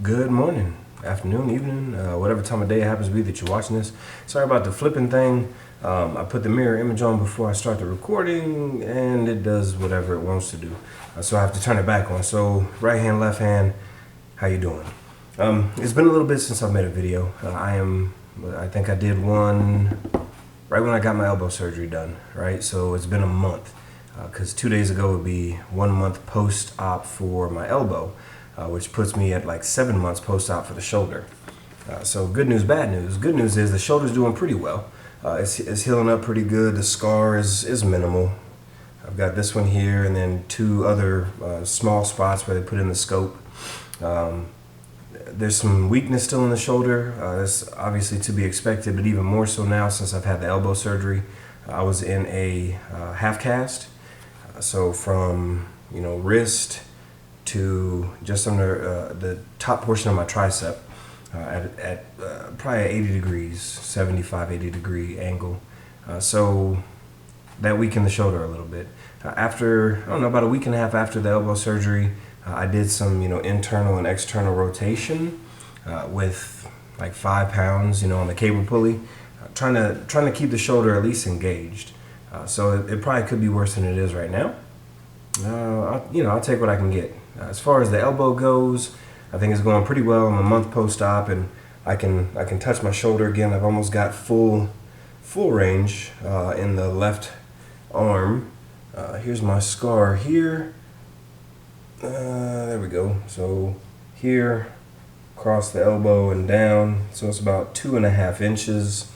Good morning, afternoon, evening, whatever time of day it happens to be that you're watching this. Sorry about the flipping thing. I put the mirror image on before I start the recording, and it does whatever it wants to do. So I have to turn it back on. So right hand, left hand, how you doing? It's been a little bit since I've made a video. I think I did one right when I got my elbow surgery done, right? So it's been a month, because 2 days ago would be 1 month post-op for my elbow. Which puts me at like 7 months post-op for the shoulder. So good news, bad news. Good news is the shoulder's doing pretty well. It's healing up pretty good. The scar is minimal. I've got this one here and then two other small spots where they put in the scope. There's some weakness still in the shoulder. That's obviously to be expected, but even more so now since I've had the elbow surgery. I was in a half cast. So from wrist to just under the top portion of my tricep at probably 80 degrees, 75, 80 degree angle. So that weakened the shoulder a little bit. After, I don't know, about a week and a half after the elbow surgery, I did some, internal and external rotation with like 5 pounds, on the cable pulley, trying to keep the shoulder at least engaged. So it probably could be worse than it is right now. I'll take what I can get. As far as the elbow goes, I think it's going pretty well. I'm a month post-op, and I can touch my shoulder again. I've almost got full range in the left arm. Here's my scar here. There we go. So here, across the elbow and down. So it's about 2.5 inches.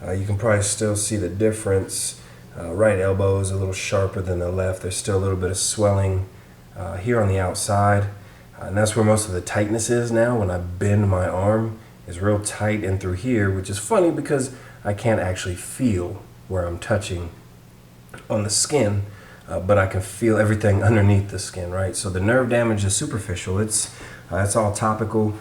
You can probably still see the difference. Right elbow is a little sharper than the left. There's still a little bit of swelling here on the outside, and that's where most of the tightness is now. When I bend my arm, it's real tight in through here, which is funny because I can't actually feel where I'm touching on the skin, but I can feel everything underneath the skin, right? So the nerve damage is superficial. It's all topical.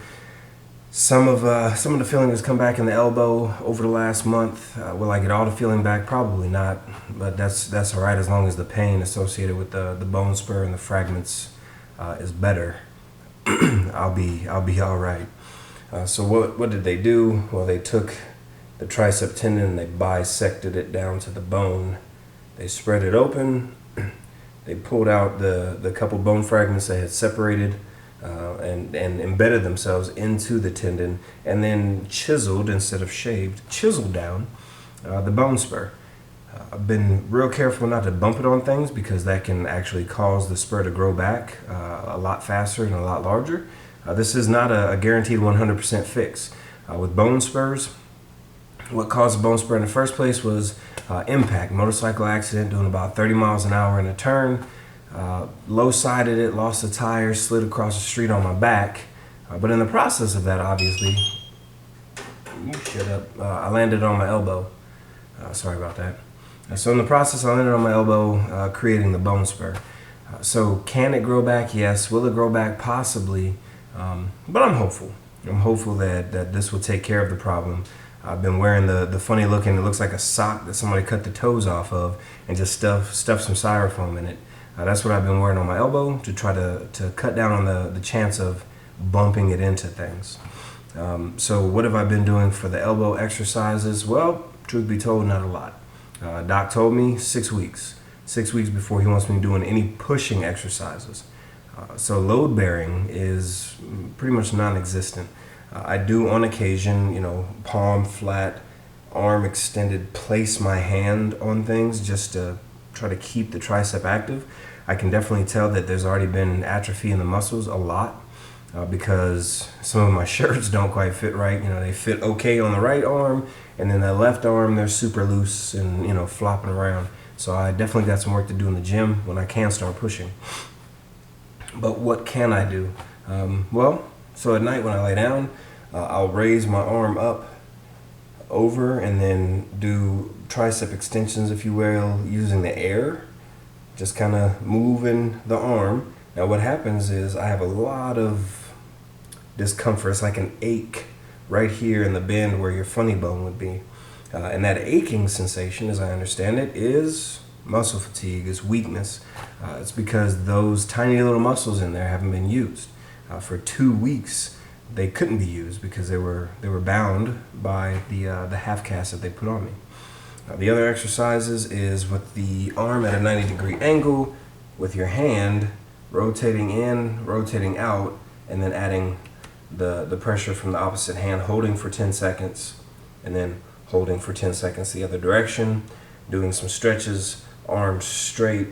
Some of the feeling has come back in the elbow over the last month. Will I get all the feeling back? Probably not, but that's all right as long as the pain associated with the bone spur and the fragments is better. I'll be all right. So what did they do? Well, they took the tricep tendon and they bisected it down to the bone. They spread it open. They pulled out the couple bone fragments that had separated. And embedded themselves into the tendon, and then chiseled instead of shaved, chiseled down the bone spur. I've been real careful not to bump it on things because that can actually cause the spur to grow back a lot faster and a lot larger. This is not a guaranteed 100% fix. With bone spurs, what caused the bone spur in the first place was impact, motorcycle accident, doing about 30 miles an hour in a turn. Low-sided it, lost the tire, slid across the street on my back. But in the process of that, obviously, you shut up, I landed on my elbow. Sorry about that. So in the process, I landed on my elbow, creating the bone spur. So can it grow back? Yes. Will it grow back? Possibly. But I'm hopeful. I'm hopeful that this will take care of the problem. I've been wearing the funny looking, it looks like a sock that somebody cut the toes off of and just stuff some styrofoam in it. That's what I've been wearing on my elbow to try to cut down on the chance of bumping it into things. So what have I been doing for the elbow exercises? Well, truth be told, not a lot. Doc told me 6 weeks. 6 weeks before he wants me doing any pushing exercises. So load bearing is pretty much non-existent. I do on occasion, palm flat, arm extended, place my hand on things just to try to keep the tricep active. I can definitely tell that there's already been atrophy in the muscles a lot because some of my shirts don't quite fit right. They fit okay on the right arm, and then the left arm, they're super loose and, flopping around. So I definitely got some work to do in the gym when I can start pushing. But what can I do? So at night when I lay down, I'll raise my arm up over and then do tricep extensions, if you will, using the air, just kind of moving the arm. Now what happens is I have a lot of discomfort. It's like an ache right here in the bend where your funny bone would be. And that aching sensation, as I understand it, is muscle fatigue, is weakness. It's because those tiny little muscles in there haven't been used. For 2 weeks, they couldn't be used because they were bound by the half cast that they put on me. The other exercises is with the arm at a 90-degree angle, with your hand rotating in, rotating out, and then adding the pressure from the opposite hand, holding for 10 seconds, and then holding for 10 seconds the other direction, doing some stretches, arms straight,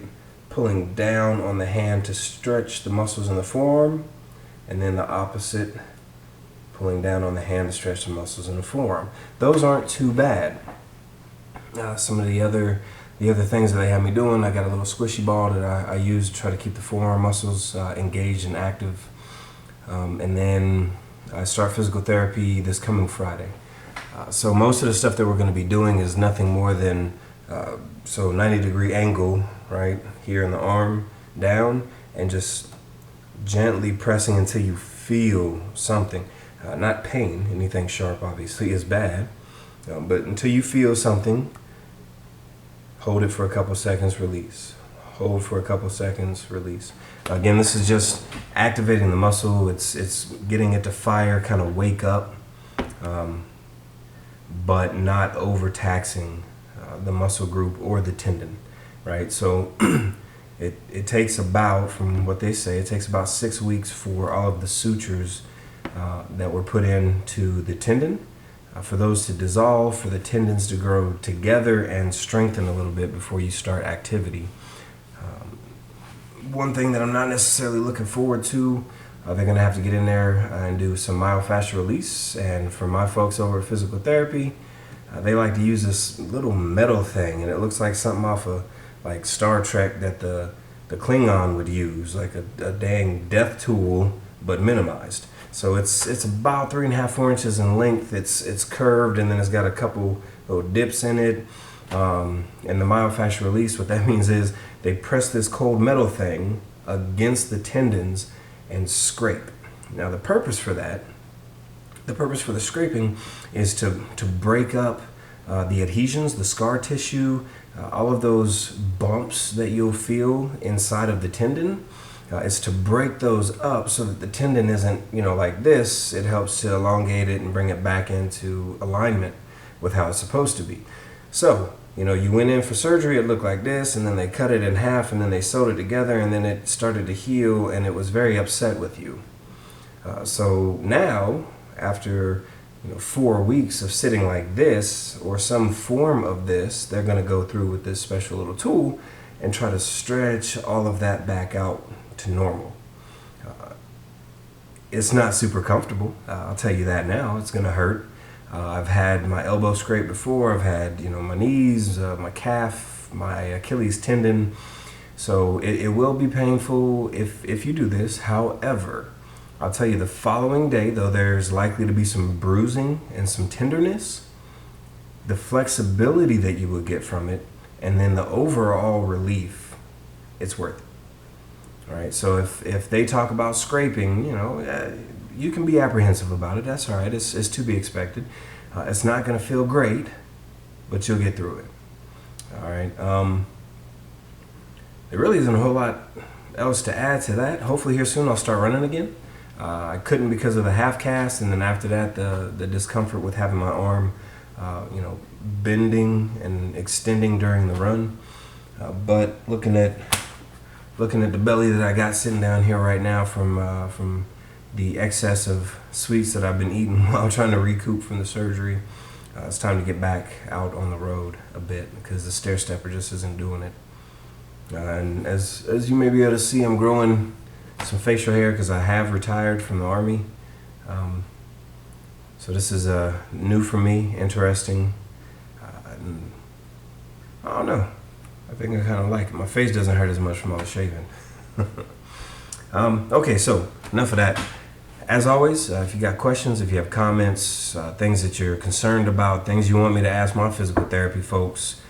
pulling down on the hand to stretch the muscles in the forearm, and then the opposite, pulling down on the hand to stretch the muscles in the forearm. Those aren't too bad. Some of the other things that they have me doing, I got a little squishy ball that I use to try to keep the forearm muscles engaged and active. And then I start physical therapy this coming Friday. So most of the stuff that we're going to be doing is nothing more than 90-degree angle, right here in the arm, down, and just gently pressing until you feel something. Not pain. Anything sharp obviously is bad, but until you feel something, hold it for a couple seconds, release. Hold for a couple seconds, release. Again, this is just activating the muscle. It's getting it to fire, kind of wake up, but not overtaxing the muscle group or the tendon, right? So it takes about, from what they say, it takes about 6 weeks for all of the sutures that were put into the tendon, for those to dissolve, for the tendons to grow together and strengthen a little bit before you start activity. One thing that I'm not necessarily looking forward to, they're going to have to get in there and do some myofascial release. And for my folks over at physical therapy, they like to use this little metal thing, and it looks like something off of like Star Trek that the Klingon would use, like a dang death tool, but minimized. So it's about 3.5-4 inches in length. It's curved, and then it's got a couple little dips in it. And the myofascial release, what that means is they press this cold metal thing against the tendons and scrape. Now the purpose for the scraping is to break up the adhesions, the scar tissue, all of those bumps that you'll feel inside of the tendon. Is to break those up so that the tendon isn't, like this. It helps to elongate it and bring it back into alignment with how it's supposed to be. So, you went in for surgery, it looked like this, and then they cut it in half, and then they sewed it together, and then it started to heal, and it was very upset with you. So now, after 4 weeks of sitting like this, or some form of this, they're going to go through with this special little tool and try to stretch all of that back out to normal. It's not super comfortable. I'll tell you that now. It's going to hurt. I've had my elbow scraped before. I've had, my knees, my calf, my Achilles tendon. So it will be painful if you do this. However, I'll tell you the following day, though there's likely to be some bruising and some tenderness, the flexibility that you will get from it, and then the overall relief, it's worth it. All right, so if they talk about scraping, you can be apprehensive about it. That's all right. It's to be expected. It's not going to feel great, but you'll get through it. All right. There really isn't a whole lot else to add to that. Hopefully here soon I'll start running again. I couldn't because of the half cast, and then after that the discomfort with having my arm, bending and extending during the run. But looking at the belly that I got sitting down here right now from the excess of sweets that I've been eating while trying to recoup from the surgery, it's time to get back out on the road a bit because the stair stepper just isn't doing it. And as you may be able to see, I'm growing some facial hair because I have retired from the Army. So this is new for me, interesting. I don't know. I think I kind of like it. My face doesn't hurt as much from all the shaving. Okay, so enough of that. As always, if you got questions, if you have comments, things that you're concerned about, things you want me to ask my physical therapy folks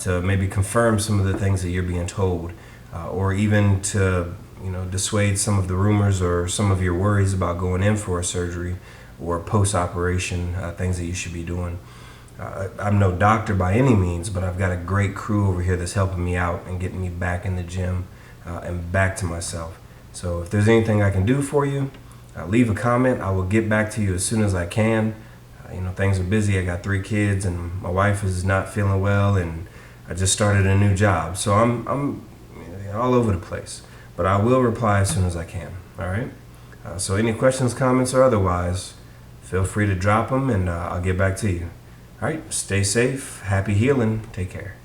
to maybe confirm some of the things that you're being told, or even to dissuade some of the rumors or some of your worries about going in for a surgery or post-operation things that you should be doing. I'm no doctor by any means, but I've got a great crew over here that's helping me out and getting me back in the gym and back to myself. So if there's anything I can do for you, leave a comment. I will get back to you as soon as I can. Things are busy. I got 3 kids, and my wife is not feeling well, and I just started a new job, so I'm all over the place. But I will reply as soon as I can. All right. So any questions, comments, or otherwise, feel free to drop them, and I'll get back to you. All right. Stay safe. Happy healing. Take care.